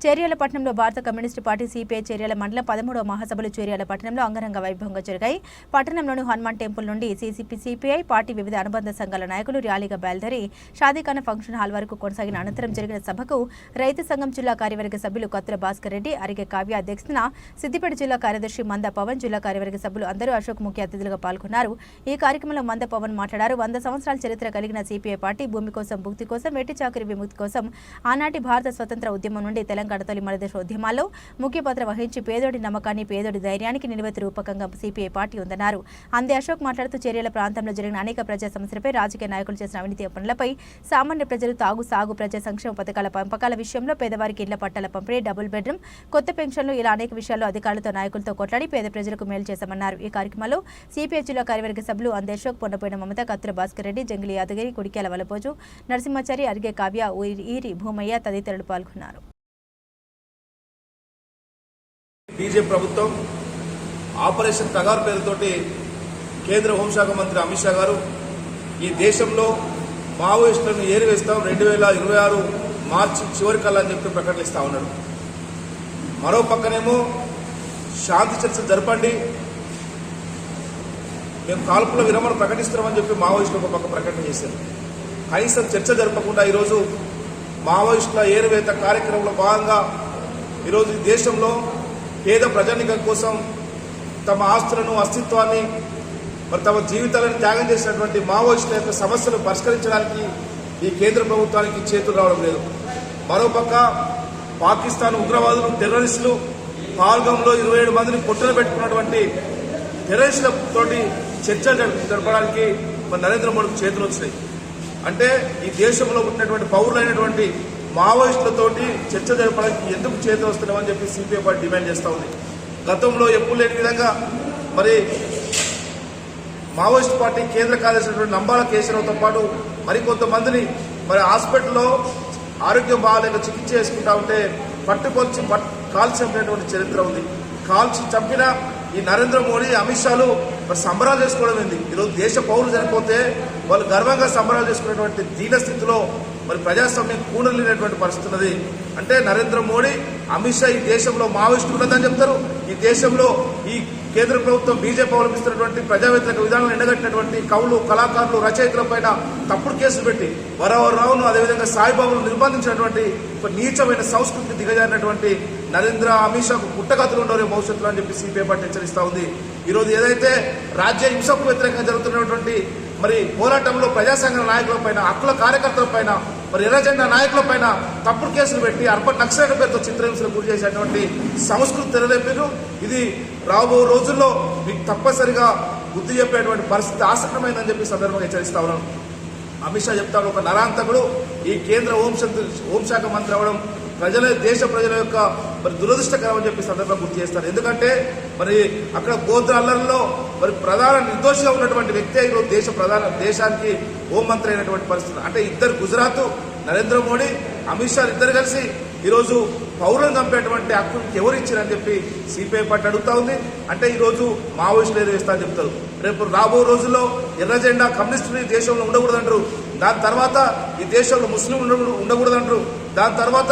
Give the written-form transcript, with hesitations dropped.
చేర్యాల పట్టణంలో భారత communist party CPI Cheriyal మండలం 13వ మహాసభలు చేర్యాల పట్టణంలో అంగరంగ వైభవంగా జరిగాయి. పట్టణంలోని హనుమాన్ టెంపుల్ నుండి సిపిఐ పార్టీ వివిధ అనుబంధ సంఘాల నాయకులు ర్యాలీగా బయలుదేరి షాదీఖానా ఫంక్షన్ హాల్ వరకు కొనసాగిన అనంతరం జరిగిన సభకు రైతు సంఘం జిల్లా కార్యవర్గ సభ్యులు కత్తుల భాస్కర్ రెడ్డి, అరిగే కావ్య అధ్యక్షతన సిద్దిపేట జిల్లా కార్యదర్శి మంద పవన్, జిల్లా కార్యవర్గ సభ్యులు అందరూ అశోక్ ముఖ్య అతిథులుగా పాల్గొన్నారు. ఈ కార్యక్రమంలో మంద పవన్ మాట్లాడారు. 100 సంవత్సరాల చరిత్ర కలిగిన సిపిఐ పార్టీ భూమి కోసం, భుక్తి కోసం, వెట్టి చాకరీ విముక్తి కోసం ఆనాటి భారత స్వతంత్ర ఉద్యమం నుండి తెలంగాణ తొలి మలదేశ ఉద్యమాల్లో ముఖ్య పాత్ర వహించి పేదోడి నమ్మకాన్ని, పేదోడి ధైర్యానికి నిలువెత్తు రూపకంగా సిపిఐ పార్టీ ఉందన్నారు. అందే అశోక్ మాట్లాడుతూ చేర్యాల ప్రాంతంలో జరిగిన అనేక ప్రజా సమస్యలపై, రాజకీయ నాయకులు చేసిన అవినీతి పనులపై, సామాన్య ప్రజలు సాగు ప్రజా సంక్షేమ పథకాల పంపకాల విషయంలో, పేదవారికి ఇళ్ల పట్టాల పంపిణీ, డబుల్ బెడ్రూమ్, కొత్త పెన్షన్లు ఇలా అనేక విషయాల్లో అధికారులతో, నాయకులతో కొట్లాడి పేద ప్రజలకు మేలు చేశామన్నారు. ఈ కార్యక్రమంలో సిపిఐ జిల్లా కార్యవర్గ సభ్యులు అందే అశోక్, పొన్నపోయిన మమత, కత్తుల భాస్కర్ రెడ్డి, జంగిలి యాదగిరి, కుడిక్యాల వలపోజు, నరసింహాచారి, అరిగే కావ్య, ఈరి భూమయ్య తదితరులు పాల్గొన్నారు. బీజేపీ ప్రభుత్వం ఆపరేషన్ తగార్ పేరుతోటి కేంద్ర హోంశాఖ మంత్రి అమిత్ షా గారు ఈ దేశంలో మావోయిస్టులను ఏరివేస్తాం 2026 మార్చి చివరికల్లా అని చెప్పి ప్రకటిస్తా ఉన్నాడు. మరో పక్కనేమో శాంతి చర్చలు జరపండి, మేము కాల్పుల విరమణ ప్రకటిస్తున్నామని చెప్పి మావోయిస్టులు ఒక పక్క ప్రకటన చేశారు. కనీసం చర్చ జరపకుండా ఈరోజు మావోయిస్టుల ఏరివేత కార్యక్రమంలో భాగంగా ఈరోజు ఈ దేశంలో పేద ప్రజానికం కోసం తమ ఆస్తులను, అస్తిత్వాన్ని, మరి తమ జీవితాలను త్యాగం చేసినటువంటి మావోయిస్టుల యొక్క సమస్యలు పరిష్కరించడానికి ఈ కేంద్ర ప్రభుత్వానికి చేతులు రావడం లేదు. మరోపక్క పాకిస్తాన్ ఉగ్రవాదులు, టెర్రరిస్టులు పాల్గంలో 27 మందిని పొట్టన పెట్టుకున్నటువంటి టెర్రరిస్టులతోటి చర్చలు జరపడానికి మరి నరేంద్ర మోడీకి చేతులు వచ్చినాయి. అంటే ఈ దేశంలో ఉన్నటువంటి పౌరులైనటువంటి మావోయిస్టులతోటి చర్చ జరపడానికి ఎందుకు చేతులు వస్తున్నామని చెప్పి సిపిఐ పార్టీ డిమాండ్ చేస్తూ ఉంది. గతంలో ఎప్పుడు లేని విధంగా మరి మావోయిస్టు పార్టీ కేంద్ర కార్యదర్శి నంబాల కేశవరావుతో పాటు మరికొంతమందిని మరి హాస్పిటల్లో ఆరోగ్యం బాగాలేక చికిత్స చేసుకుంటా ఉంటే పట్టుకొచ్చి కాల్చి చంపినటువంటి చరిత్ర ఉంది. కాల్చి చంపిన ఈ నరేంద్ర మోడీ, అమిత్ షాలు మరి సంబరాలు చేసుకోవడం ఏంది? ఈరోజు దేశ పౌరులు చనిపోతే వాళ్ళు గర్వంగా సంబరాలు చేసుకునేటువంటి దీన స్థితిలో మరి ప్రజాస్వామ్యం కూడలేనటువంటి పరిస్థితి ఉన్నది. అంటే నరేంద్ర మోడీ, అమిత్ షా ఈ దేశంలో మావోయిస్టు ఉన్నదని చెప్తారు. ఈ దేశంలో ఈ కేంద్ర ప్రభుత్వం బీజేపీ అవలంబిస్తున్నటువంటి ప్రజా వ్యతిరేక విధానాలను ఎండగట్టినటువంటి కవులు, కళాకారులు, రచయితలపైన తప్పుడు కేసులు పెట్టి వరవరరావును, అదేవిధంగా సాయిబాబును నిర్బంధించినటువంటి ఒక నీచమైన సంస్కృతికి దిగజారినటువంటి నరేంద్ర, అమిత్ షాకు పుట్టగతులు ఉండవే భవిష్యత్తులో అని చెప్పి సిపిఐ పార్టీ హెచ్చరిస్తా ఉంది. ఈరోజు ఏదైతే రాజ్య హింసకు వ్యతిరేకంగా జరుగుతున్నటువంటి మరి పోరాటంలో ప్రజా సంఘాల నాయకులపైన, హక్కుల కార్యకర్తలపైన, మరి ఎర్రజెండా నాయకులపైన తప్పుడు కేసులు పెట్టి అర్బన్ నక్సలైట్ల పేరుతో చిత్రహింసలకు గురి చేసేటువంటి సంస్కృతి తెరలేపారు. ఇది రాబో రోజుల్లో మీకు తప్పనిసరిగా బుద్ధి చెప్పేటువంటి పరిస్థితి ఆసక్తమైందని చెప్పి సందర్భంగా హెచ్చరిస్తా ఉన్నాను. అమిత్ షా చెప్తాడు, ఒక నరాంతకుడు ఈ కేంద్ర హోంశాఖ మంత్రి అవడం దేశ ప్రజల యొక్క మరి దురదృష్టకరం అని చెప్పి సందర్భంగా గుర్తు చేస్తారు. ఎందుకంటే మరి అక్కడ గోత్ర అల్లర్లో మరి ప్రధాన నిర్దోషిగా ఉన్నటువంటి వ్యక్తి ఈరోజు దేశానికి హోంమంత్రి అయినటువంటి పరిస్థితి. అంటే ఇద్దరు, గుజరాత్ నరేంద్ర మోడీ, అమిత్ షా ఇద్దరు కలిసి ఈరోజు పౌరులను చంపేటువంటి హక్కులు ఎవరు ఇచ్చారని చెప్పి సిపిఐ పార్టీ అడుగుతా ఉంది. అంటే ఈరోజు మావోయిస్టులు ఏదో అని చెప్తారు. రేపు రాబో రోజుల్లో ఎర్రజెండా కమ్యూనిస్టులు ఈ దేశంలో ఉండకూడదంటారు. దాని తర్వాత ఈ దేశంలో ముస్లింలు ఉండకూడదంటారు. దాని తర్వాత